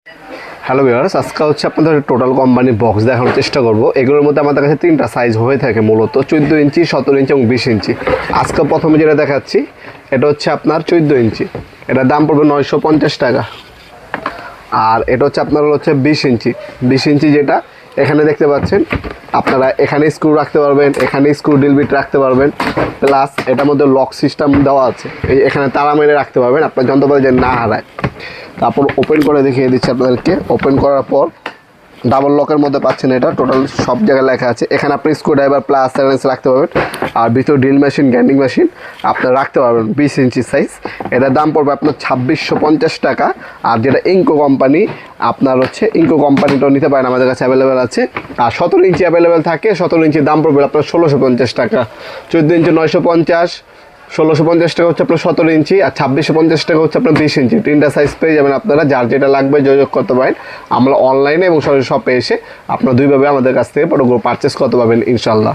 Hello viewers, আজকে হচ্ছে আপনাদের টোটাল কোম্পানি বক্স দেখানোর চেষ্টা করব। এগুলোর মধ্যে আমাদের কাছে তিনটা সাইজ হয়ে থাকে, মূলত 14 ইঞ্চি, 17 ইঞ্চি এবং 20 ইঞ্চি। আজকে প্রথমে যেটা দেখাচ্ছি এটা হচ্ছে আপনার 14 ইঞ্চি, এটার দাম পড়বে 950 টাকা। আর এটা হচ্ছে আপনার হচ্ছে 20 ইঞ্চি। 20 ইঞ্চি যেটা এখানে দেখতে পাচ্ছেন, আপনারা এখানে স্ক্রু রাখতে পারবেন, এখানে স্ক্রু ডিলবিট রাখতে পারবেন, প্লাস এটার মধ্যে লক সিস্টেম দেওয়া আছে, এই এখানে তালা মেরে রাখতে পারবেন আপনার যন্ত্রপাতি যেন না হারায়। তারপর ওপেন করে দেখিয়ে দিচ্ছি আপনাদেরকে। ওপেন করার পর ডাবল লকের মধ্যে পাচ্ছেন, এটা টোটাল সব জায়গায় লেখা আছে। এখানে আপনি স্ক্রু ড্রাইভার প্লাস সাইলেন্স রাখতে পারবেন, আর ভিতরে ড্রিল মেশিন, গ্রাইন্ডিং মেশিন আপনার রাখতে পারবেন। 20 ইঞ্চি সাইজ, এটার দাম পড়বে আপনার 2650 টাকা। আর যেটা ইনকো কোম্পানি, আপনার হচ্ছে ইনকো কোম্পানিটাও নিতে পারেন, আমাদের কাছে অ্যাভেলেবেল আছে। আর 17 ইঞ্চি অ্যাভেলেবেল থাকে, 17 ইঞ্চির দাম পড়বে আপনার 1650 টাকা। 14 ইঞ্চি 950, 1650 টাকা হচ্ছে আপনার 17 ইঞ্চি, আর 2650 টাকা হচ্ছে আপনার 20 ইঞ্চি। তিনটা সাইজ পেয়ে যাবেন আপনারা, যার যেটা লাগবে যোগাযোগ করতে পারেন। আমরা অনলাইনে এবং সরাসরি শপে এসে আপনারা দুইভাবে আমাদের কাছ থেকে প্রোডাক্টগুলো পারচেস করতে পারবেন ইনশাল্লাহ।